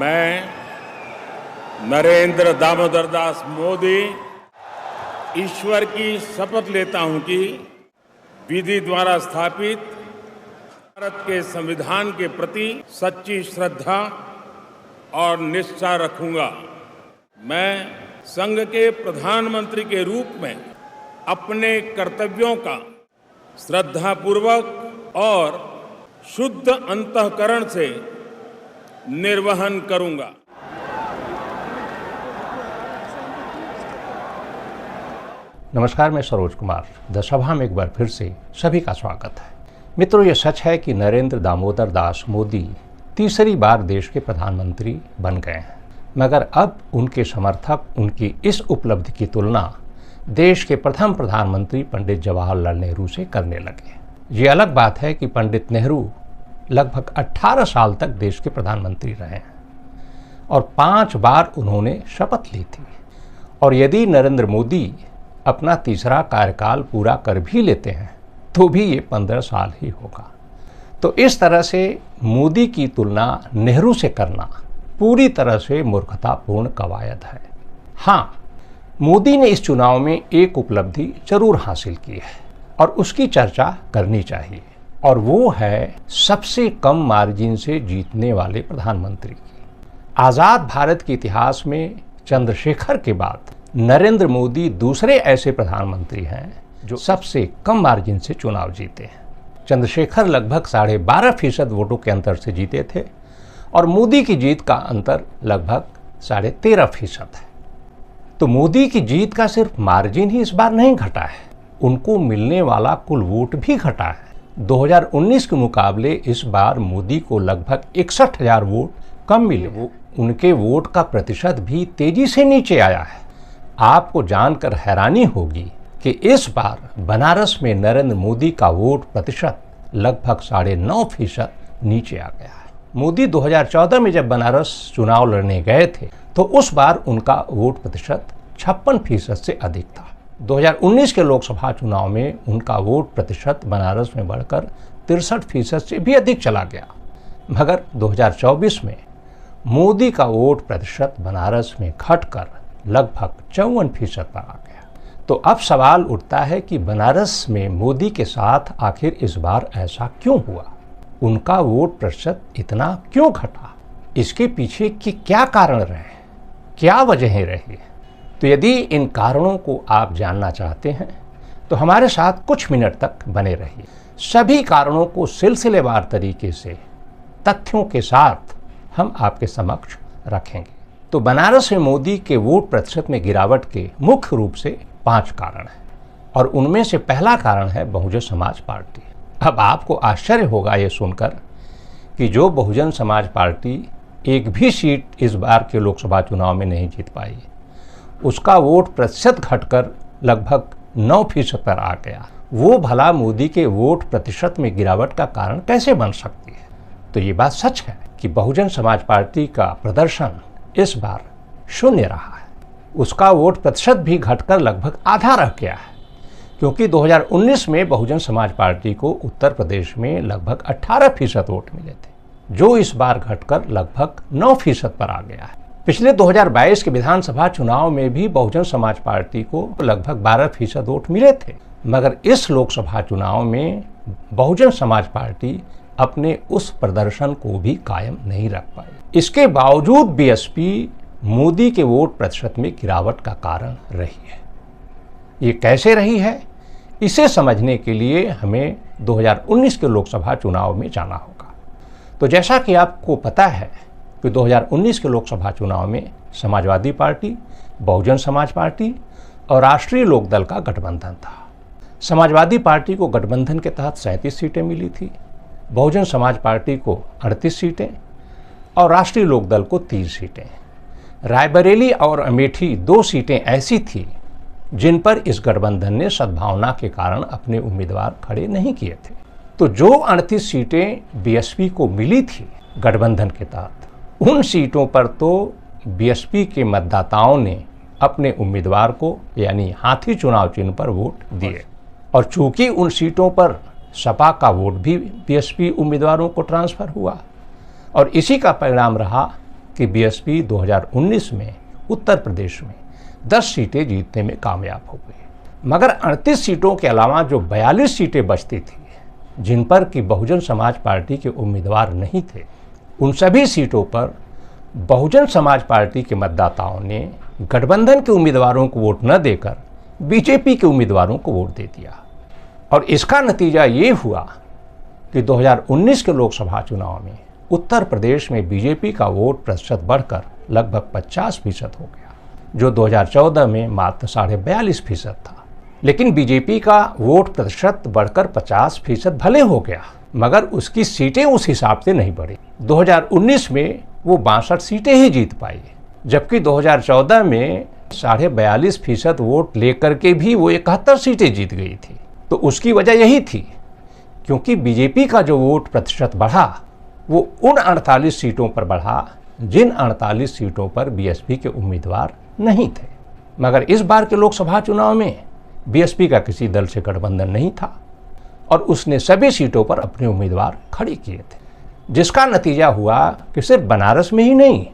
मैं नरेंद्र दामोदर दास मोदी ईश्वर की शपथ लेता हूं कि विधि द्वारा स्थापित भारत के संविधान के प्रति सच्ची श्रद्धा और निष्ठा रखूंगा। मैं संघ के प्रधानमंत्री के रूप में अपने कर्तव्यों का श्रद्धापूर्वक और शुद्ध अंतःकरण से निर्वहन करूंगा। नमस्कार, मैं सरोज कुमार। द सभा में एक बार फिर से सभी का स्वागत है। मित्रों, ये सच है कि नरेंद्र दामोदर दास मोदी तीसरी बार देश के प्रधानमंत्री बन गए हैं, मगर अब उनके समर्थक उनकी इस उपलब्धि की तुलना देश के प्रथम प्रधानमंत्री पंडित जवाहरलाल नेहरू से करने लगे। ये अलग बात है कि पंडित नेहरू लगभग 18 साल तक देश के प्रधानमंत्री रहे हैं और 5 बार उन्होंने शपथ ली थी। और यदि नरेंद्र मोदी अपना तीसरा कार्यकाल पूरा कर भी लेते हैं तो भी ये 15 साल ही होगा। तो इस तरह से मोदी की तुलना नेहरू से करना पूरी तरह से मूर्खतापूर्ण कवायद है। हाँ, मोदी ने इस चुनाव में एक उपलब्धि जरूर हासिल की है और उसकी चर्चा करनी चाहिए, और वो है सबसे कम मार्जिन से जीतने वाले प्रधानमंत्री की। आज़ाद भारत के इतिहास में चंद्रशेखर के बाद नरेंद्र मोदी दूसरे ऐसे प्रधानमंत्री हैं जो सबसे कम मार्जिन से चुनाव जीते हैं। चंद्रशेखर लगभग 12.5% वोटों के अंतर से जीते थे और मोदी की जीत का अंतर लगभग 13.5% है। तो मोदी की जीत का सिर्फ मार्जिन ही इस बार नहीं घटा है, उनको मिलने वाला कुल वोट भी घटा है। 2019 के मुकाबले इस बार मोदी को लगभग 61,000 वोट कम मिले। उनके वोट का प्रतिशत भी तेजी से नीचे आया है। आपको जानकर हैरानी होगी कि इस बार बनारस में नरेंद्र मोदी का वोट प्रतिशत लगभग 9.5% नीचे आ गया है। मोदी 2014 में जब बनारस चुनाव लड़ने गए थे तो उस बार उनका वोट प्रतिशत 56% से अधिक था। 2019 के लोकसभा चुनाव में उनका वोट प्रतिशत बनारस में बढ़कर 63% से भी अधिक चला गया, मगर 2024 में मोदी का वोट प्रतिशत बनारस में घटकर लगभग 54% पर आ गया। तो अब सवाल उठता है कि बनारस में मोदी के साथ आखिर इस बार ऐसा क्यों हुआ? उनका वोट प्रतिशत इतना क्यों घटा? इसके पीछे के क्या कारण रहे, क्या वजहें रही? तो यदि इन कारणों को आप जानना चाहते हैं तो हमारे साथ कुछ मिनट तक बने रहिए। सभी कारणों को सिलसिलेवार तरीके से तथ्यों के साथ हम आपके समक्ष रखेंगे। तो बनारस में मोदी के वोट प्रतिशत में गिरावट के मुख्य रूप से 5 कारण हैं और उनमें से पहला कारण है बहुजन समाज पार्टी। अब आपको आश्चर्य होगा ये सुनकर कि जो बहुजन समाज पार्टी एक भी सीट इस बार के लोकसभा चुनाव में नहीं जीत पाई, उसका वोट प्रतिशत घटकर लगभग 9% पर आ गया। वो भला मोदी के वोट प्रतिशत में गिरावट का कारण कैसे बन सकती है? तो ये बात सच है कि बहुजन समाज पार्टी का प्रदर्शन इस बार शून्य रहा है। उसका वोट प्रतिशत भी घटकर लगभग आधा रह गया है, क्योंकि 2019 में बहुजन समाज पार्टी को उत्तर प्रदेश में लगभग 18% वोट मिले थे, जो इस बार घटकर लगभग 9% पर आ गया है। पिछले 2022 के विधानसभा चुनाव में भी बहुजन समाज पार्टी को लगभग 12% वोट मिले थे, मगर इस लोकसभा चुनाव में बहुजन समाज पार्टी अपने उस प्रदर्शन को भी कायम नहीं रख पाई। इसके बावजूद बीएसपी मोदी के वोट प्रतिशत में गिरावट का कारण रही है। ये कैसे रही है, इसे समझने के लिए हमें 2019 के लोकसभा चुनाव में जाना होगा। तो जैसा कि आपको पता है कि 2019 के लोकसभा चुनाव में समाजवादी पार्टी, बहुजन समाज पार्टी और राष्ट्रीय लोकदल का गठबंधन था। समाजवादी पार्टी को गठबंधन के तहत 37 सीटें मिली थी, बहुजन समाज पार्टी को 38 सीटें और राष्ट्रीय लोकदल को 30 सीटें। रायबरेली और अमेठी 2 सीटें ऐसी थी जिन पर इस गठबंधन ने सद्भावना के कारण अपने उम्मीदवार खड़े नहीं किए थे। तो जो 38 सीटें बीएसपी को मिली थी गठबंधन के तहत, उन सीटों पर तो बीएसपी के मतदाताओं ने अपने उम्मीदवार को यानी हाथी चुनाव चिन्ह पर वोट दिए, और चूंकि उन सीटों पर सपा का वोट भी बीएसपी उम्मीदवारों को ट्रांसफर हुआ और इसी का परिणाम रहा कि बीएसपी 2019 में उत्तर प्रदेश में 10 सीटें जीतने में कामयाब हो गई। मगर 38 सीटों के अलावा जो 42 सीटें बचती थी, जिन पर कि बहुजन समाज पार्टी के उम्मीदवार नहीं थे, उन सभी सीटों पर बहुजन समाज पार्टी के मतदाताओं ने गठबंधन के उम्मीदवारों को वोट न देकर बीजेपी के उम्मीदवारों को वोट दे दिया। और इसका नतीजा ये हुआ कि 2019 के लोकसभा चुनाव में उत्तर प्रदेश में बीजेपी का वोट प्रतिशत बढ़कर लगभग 50% हो गया, जो 2014 में मात्र 42.5% था। लेकिन बीजेपी का वोट प्रतिशत बढ़कर 50% भले हो गया, मगर उसकी सीटें उस हिसाब से नहीं बढ़ी। 2019 में वो 62 सीटें ही जीत पाई, जबकि 2014 में 42.5% वोट लेकर के भी वो 71 सीटें जीत गई थी। तो उसकी वजह यही थी, क्योंकि बीजेपी का जो वोट प्रतिशत बढ़ा वो उन 48 सीटों पर बढ़ा जिन 48 सीटों पर बीएसपी के उम्मीदवार नहीं थे। मगर इस बार के लोकसभा चुनाव में बीएसपी का किसी दल से गठबंधन नहीं था और उसने सभी सीटों पर अपने उम्मीदवार खड़े किए थे, जिसका नतीजा हुआ कि सिर्फ बनारस में ही नहीं,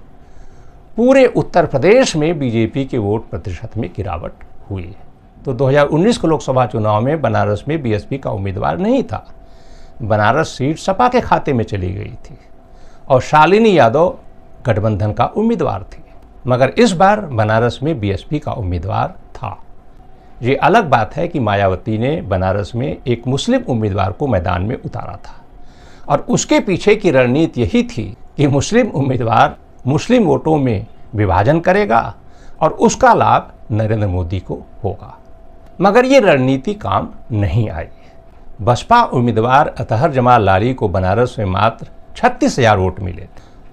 पूरे उत्तर प्रदेश में बीजेपी के वोट प्रतिशत में गिरावट हुई। तो 2019 के लोकसभा चुनाव में बनारस में बीएसपी का उम्मीदवार नहीं था। बनारस सीट सपा के खाते में चली गई थी और शालिनी यादव गठबंधन का उम्मीदवार थी। मगर इस बार बनारस में बीएसपी का उम्मीदवार था। ये अलग बात है कि मायावती ने बनारस में एक मुस्लिम उम्मीदवार को मैदान में उतारा था और उसके पीछे की रणनीति यही थी कि मुस्लिम उम्मीदवार मुस्लिम वोटों में विभाजन करेगा और उसका लाभ नरेंद्र मोदी को होगा। मगर ये रणनीति काम नहीं आई। बसपा उम्मीदवार अतहर जमाल लारी को बनारस में मात्र 36,000 वोट मिले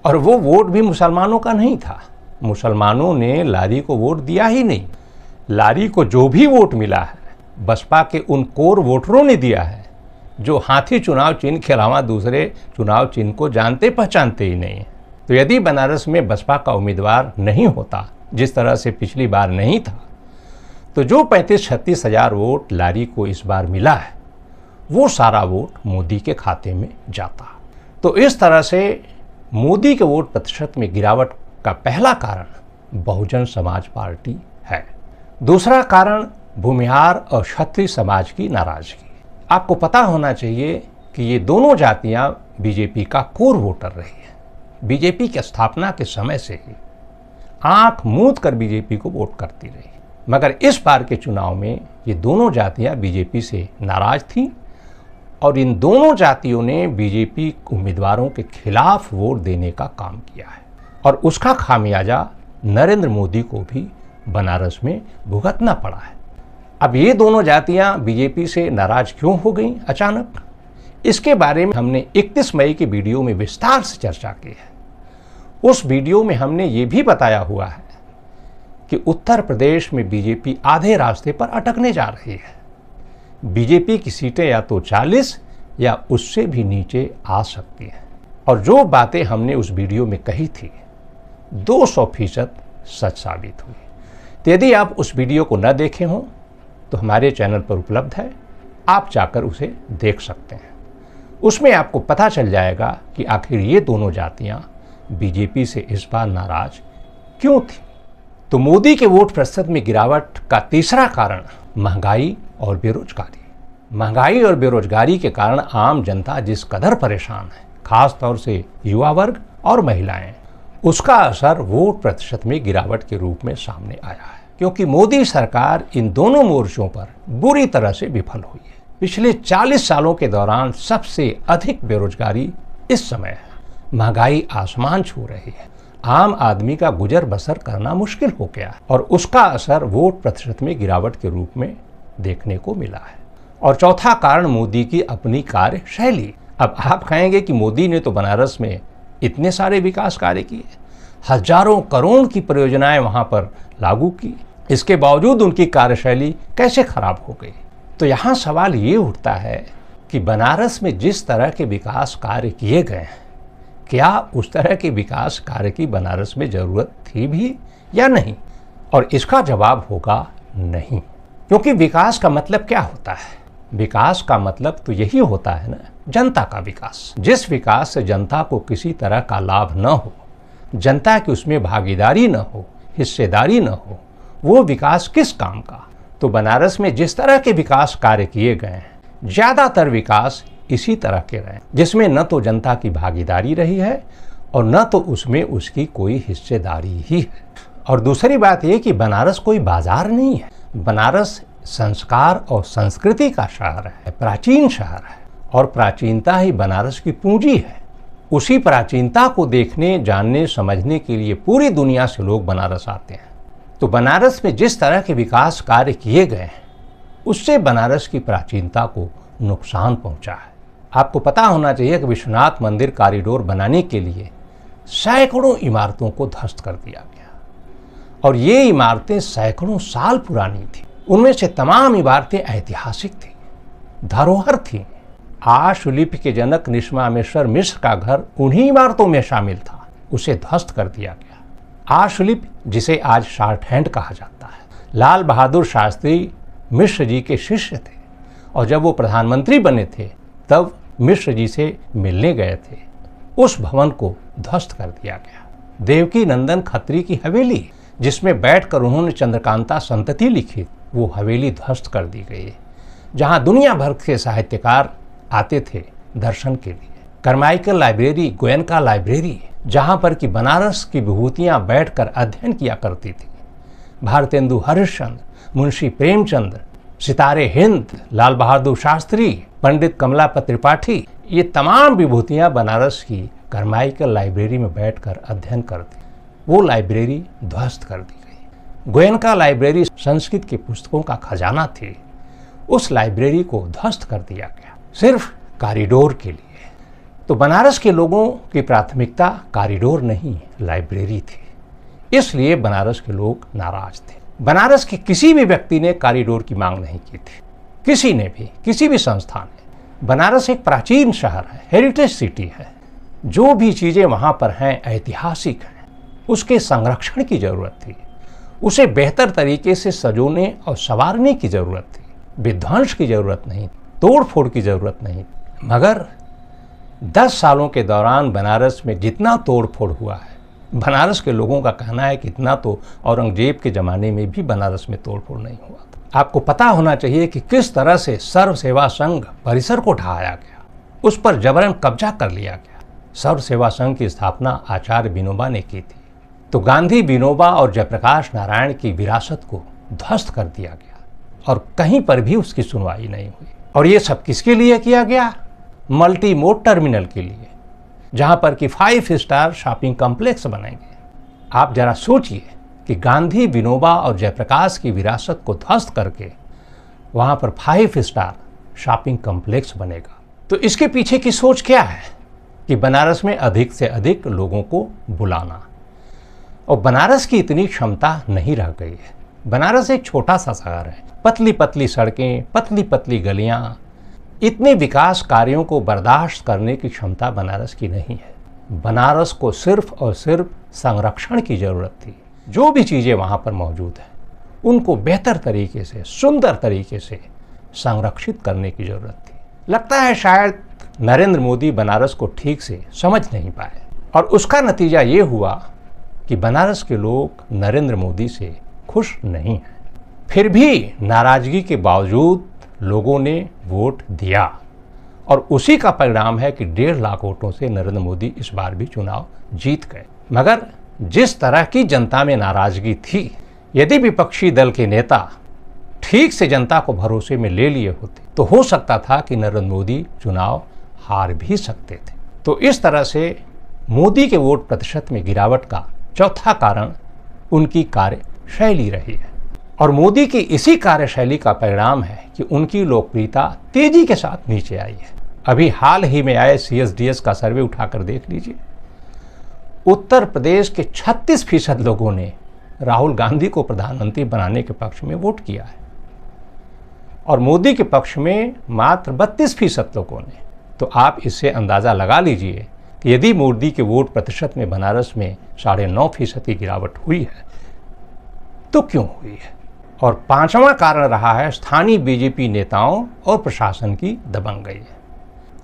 और वो वोट भी मुसलमानों का नहीं था। मुसलमानों ने लारी को वोट दिया ही नहीं। लारी को जो भी वोट मिला है बसपा के उन कोर वोटरों ने दिया है जो हाथी चुनाव चिन्ह के अलावा दूसरे चुनाव चिन्ह को जानते पहचानते ही नहीं है। तो यदि बनारस में बसपा का उम्मीदवार नहीं होता, जिस तरह से पिछली बार नहीं था, तो जो 35-36 हज़ार वोट लारी को इस बार मिला है वो सारा वोट मोदी के खाते में जाता। तो इस तरह से मोदी के वोट प्रतिशत में गिरावट का पहला कारण बहुजन समाज पार्टी है। दूसरा कारण भूमिहार और क्षत्रिय समाज की नाराजगी। आपको पता होना चाहिए कि ये दोनों जातियां बीजेपी का कोर वोटर रही है। बीजेपी की स्थापना के समय से ही आंख मूंद कर बीजेपी को वोट करती रही, मगर इस बार के चुनाव में ये दोनों जातियां बीजेपी से नाराज थीं और इन दोनों जातियों ने बीजेपी उम्मीदवारों के खिलाफ वोट देने का काम किया है और उसका खामियाजा नरेंद्र मोदी को भी बनारस में भुगतना पड़ा है। अब ये दोनों जातियां बीजेपी से नाराज क्यों हो गईं अचानक, इसके बारे में हमने 31 मई के वीडियो में विस्तार से चर्चा की है। उस वीडियो में हमने ये भी बताया हुआ है कि उत्तर प्रदेश में बीजेपी आधे रास्ते पर अटकने जा रही है। बीजेपी की सीटें या तो 40 या उससे भी नीचे आ सकती हैं और जो बातें हमने उस वीडियो में कही थी 200% सच साबित हुई। तो यदि आप उस वीडियो को न देखे हों तो हमारे चैनल पर उपलब्ध है, आप जाकर उसे देख सकते हैं। उसमें आपको पता चल जाएगा कि आखिर ये दोनों जातियां बीजेपी से इस बार नाराज क्यों थी। तो मोदी के वोट प्रतिशत में गिरावट का तीसरा कारण महंगाई और बेरोजगारी। महंगाई और बेरोजगारी के कारण आम जनता जिस कदर परेशान है, खास तौर से युवा वर्ग और महिलाएं, उसका असर वोट प्रतिशत में गिरावट के रूप में सामने आया है, क्योंकि मोदी सरकार इन दोनों मोर्चों पर बुरी तरह से विफल हुई है। पिछले 40 सालों के दौरान सबसे अधिक बेरोजगारी इस समय है। महंगाई आसमान छू रही है। आम आदमी का गुजर बसर करना मुश्किल हो गया और उसका असर वोट प्रतिशत में गिरावट के रूप में देखने को मिला है। और चौथा कारण मोदी की अपनी कार्यशैली। अब आप कहेंगे कि मोदी ने तो बनारस में इतने सारे विकास कार्य किए, हजारों करोड़ की परियोजनाएं वहां पर लागू की, इसके बावजूद उनकी कार्यशैली कैसे खराब हो गई। तो यहाँ सवाल ये उठता है कि बनारस में जिस तरह के विकास कार्य किए गए हैं, क्या उस तरह के विकास कार्य की बनारस में जरूरत थी भी या नहीं? और इसका जवाब होगा नहीं, क्योंकि विकास का मतलब क्या होता है? विकास का मतलब तो यही होता है ना, जनता का विकास। जिस विकास से जनता को किसी तरह का लाभ न हो, जनता की उसमें भागीदारी न हो, हिस्सेदारी न हो, वो विकास किस काम का। तो बनारस में जिस तरह के विकास कार्य किए गए हैं, ज़्यादातर विकास इसी तरह के रहे, जिसमें न तो जनता की भागीदारी रही है और न तो उसमें उसकी कोई हिस्सेदारी ही है। और दूसरी बात यह कि बनारस कोई बाजार नहीं है। बनारस संस्कार और संस्कृति का शहर है, प्राचीन शहर है, और प्राचीनता ही बनारस की पूंजी है। उसी प्राचीनता को देखने, जानने, समझने के लिए पूरी दुनिया से लोग बनारस आते हैं। तो बनारस में जिस तरह के विकास कार्य किए गए हैं, उससे बनारस की प्राचीनता को नुकसान पहुंचा है। आपको पता होना चाहिए कि विश्वनाथ मंदिर कॉरिडोर बनाने के लिए सैकड़ों इमारतों को ध्वस्त कर दिया गया, और ये इमारतें सैकड़ों साल पुरानी थी। उनमें से तमाम इमारतें ऐतिहासिक थी, धरोहर थी। आशुलिपि के जनक निस्मामेश्वर मिश्र का घर उन्हीं इमारतों में शामिल था, उसे ध्वस्त कर दिया गया। आशुलिपि, जिसे आज शॉर्ट हैंड कहा जाता है, लाल बहादुर शास्त्री मिश्र जी के शिष्य थे, और जब वो प्रधानमंत्री बने थे तब मिश्र जी से मिलने गए थे। उस भवन को ध्वस्त कर दिया गया। देवकी नंदन खत्री की हवेली, जिसमें बैठकर उन्होंने चंद्रकांता संतति लिखी, वो हवेली ध्वस्त कर दी गई, जहां दुनिया भर के साहित्यकार आते थे दर्शन के लिए। करमाइकल लाइब्रेरी, गोयनका लाइब्रेरी, जहां पर कि बनारस की विभूतियां बैठकर अध्ययन किया करती थी। भारतेंदु हरिश्चंद्र, मुंशी प्रेमचंद्र, सितारे हिंद, लाल बहादुर शास्त्री, पंडित कमलापत त्रिपाठी, ये तमाम विभूतियां बनारस की करमाइकल लाइब्रेरी में बैठकर अध्ययन करती। वो लाइब्रेरी ध्वस्त कर दी गई। गोयनका लाइब्रेरी संस्कृत की पुस्तकों का खजाना थी, उस लाइब्रेरी को ध्वस्त कर दिया गया, सिर्फ कॉरिडोर के लिए। तो बनारस के लोगों की प्राथमिकता कॉरिडोर नहीं, लाइब्रेरी थी। इसलिए बनारस के लोग नाराज थे। बनारस के किसी भी व्यक्ति ने कॉरिडोर की मांग नहीं की थी, किसी ने भी, किसी भी संस्था ने। बनारस एक प्राचीन शहर है, हेरिटेज सिटी है। जो भी चीज़ें वहाँ पर हैं ऐतिहासिक हैं, उसके संरक्षण की ज़रूरत थी, उसे बेहतर तरीके से सजोने और संवारने की ज़रूरत थी। विध्वंस की ज़रूरत नहीं, तोड़ फोड़ की ज़रूरत नहीं। मगर 10 सालों के दौरान बनारस में जितना तोड़ फोड़ हुआ है, बनारस के लोगों का कहना है कि इतना तो औरंगजेब के ज़माने में भी बनारस में तोड़ फोड़ नहीं हुआ था। आपको पता होना चाहिए कि किस तरह से सर्व सेवा संघ परिसर को ढहाया गया, उस पर जबरन कब्जा कर लिया गया। सर्व सेवा संघ की स्थापना आचार्य विनोबा ने की थी। तो गांधी, विनोबा और जयप्रकाश नारायण की विरासत को ध्वस्त कर दिया गया, और कहीं पर भी उसकी सुनवाई नहीं हुई। और ये सब किसके लिए किया गया? मल्टी मोड टर्मिनल के लिए, जहां पर कि 5 स्टार शॉपिंग कॉम्प्लेक्स बनेंगे। आप जरा सोचिए कि गांधी, विनोबा और जयप्रकाश की विरासत को ध्वस्त करके वहां पर 5 स्टार शॉपिंग कॉम्प्लेक्स बनेगा। तो इसके पीछे की सोच क्या है? कि बनारस में अधिक से अधिक लोगों को बुलाना। और बनारस की इतनी क्षमता नहीं रह गई है। बनारस एक छोटा सा शहर है, पतली पतली सड़कें, पतली पतली गलियां, इतने विकास कार्यों को बर्दाश्त करने की क्षमता बनारस की नहीं है। बनारस को सिर्फ और सिर्फ संरक्षण की जरूरत थी। जो भी चीज़ें वहाँ पर मौजूद हैं, उनको बेहतर तरीके से, सुंदर तरीके से संरक्षित करने की जरूरत थी। लगता है शायद नरेंद्र मोदी बनारस को ठीक से समझ नहीं पाए, और उसका नतीजा ये हुआ कि बनारस के लोग नरेंद्र मोदी से खुश नहीं हैं। फिर भी नाराजगी के बावजूद लोगों ने वोट दिया, और उसी का परिणाम है कि 1.5 लाख वोटों से नरेंद्र मोदी इस बार भी चुनाव जीत गए। मगर जिस तरह की जनता में नाराजगी थी, यदि विपक्षी दल के नेता ठीक से जनता को भरोसे में ले लिए होते तो हो सकता था कि नरेंद्र मोदी चुनाव हार भी सकते थे। तो इस तरह से मोदी के वोट प्रतिशत में गिरावट का चौथा कारण उनकी कार्यशैली रही है, और मोदी की इसी कार्यशैली का परिणाम है कि उनकी लोकप्रियता तेजी के साथ नीचे आई है। अभी हाल ही में आए CSDS का सर्वे उठाकर देख लीजिए, उत्तर प्रदेश के 36% लोगों ने राहुल गांधी को प्रधानमंत्री बनाने के पक्ष में वोट किया है, और मोदी के पक्ष में मात्र 32% लोगों ने। तो आप इससे अंदाज़ा लगा लीजिए कि यदि मोदी के वोट प्रतिशत में बनारस में 9.5% की गिरावट हुई है तो क्यों हुई है। और 5वां कारण रहा है स्थानीय BJP नेताओं और प्रशासन की दबंगई है।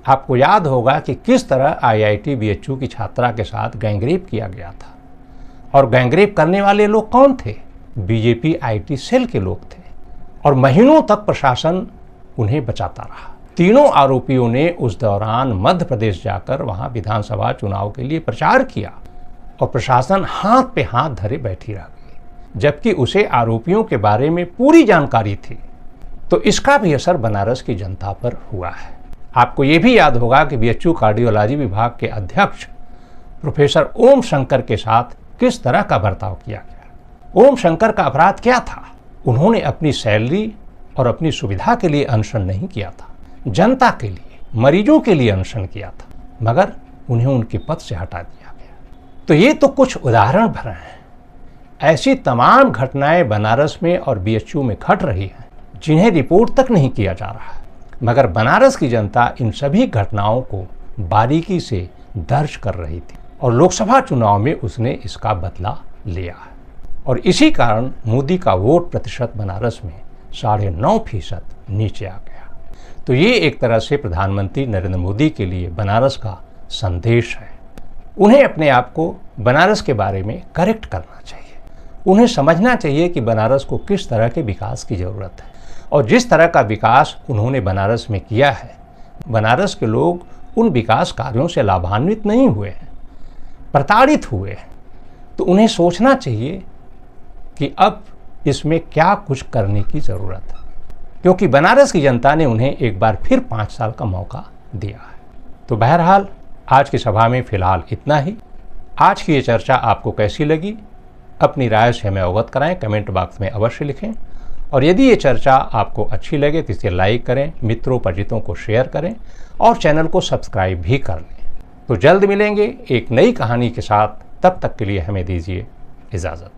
आपको याद होगा कि किस तरह IIT BHU की छात्रा के साथ गैंगरेप किया गया था, और गैंगरेप करने वाले लोग कौन थे? बीजेपी IT सेल के लोग थे, और महीनों तक प्रशासन उन्हें बचाता रहा। तीनों आरोपियों ने उस दौरान मध्य प्रदेश जाकर वहां विधानसभा चुनाव के लिए प्रचार किया, और प्रशासन हाथ पे हाथ धरे बैठी रह गई, जबकि उसे आरोपियों के बारे में पूरी जानकारी थी। तो इसका भी असर बनारस की जनता पर हुआ है। आपको ये भी याद होगा कि BHU कार्डियोलॉजी विभाग के अध्यक्ष प्रोफेसर ओम शंकर के साथ किस तरह का बर्ताव किया गया। ओम शंकर का अपराध क्या था? उन्होंने अपनी सैलरी और अपनी सुविधा के लिए अनशन नहीं किया था, जनता के लिए, मरीजों के लिए अनशन किया था, मगर उन्हें उनके पद से हटा दिया गया। तो ये तो कुछ उदाहरण भर हैं। ऐसी तमाम घटनाएं बनारस में और BHU में घट रही हैं, जिन्हें रिपोर्ट तक नहीं किया जा रहा है, मगर बनारस की जनता इन सभी घटनाओं को बारीकी से दर्ज कर रही थी, और लोकसभा चुनाव में उसने इसका बदला लिया है। और इसी कारण मोदी का वोट प्रतिशत बनारस में 9.5% नीचे आ गया। तो ये एक तरह से प्रधानमंत्री नरेंद्र मोदी के लिए बनारस का संदेश है। उन्हें अपने आप को बनारस के बारे में करेक्ट करना चाहिए। उन्हें समझना चाहिए कि बनारस को किस तरह के विकास की ज़रूरत है, और जिस तरह का विकास उन्होंने बनारस में किया है, बनारस के लोग उन विकास कार्यों से लाभान्वित नहीं हुए हैं, प्रताड़ित हुए हैं। तो उन्हें सोचना चाहिए कि अब इसमें क्या कुछ करने की ज़रूरत है, क्योंकि बनारस की जनता ने उन्हें एक बार फिर 5 साल का मौका दिया है। तो बहरहाल आज की सभा में फ़िलहाल इतना ही। आज की ये चर्चा आपको कैसी लगी, अपनी राय से हमें अवगत कराएं, कमेंट बॉक्स में अवश्य लिखें। और यदि ये चर्चा आपको अच्छी लगे तो इसे लाइक करें, मित्रों परिचितों को शेयर करें, और चैनल को सब्सक्राइब भी कर लें। तो जल्द मिलेंगे एक नई कहानी के साथ। तब तक के लिए हमें दीजिए इजाज़त।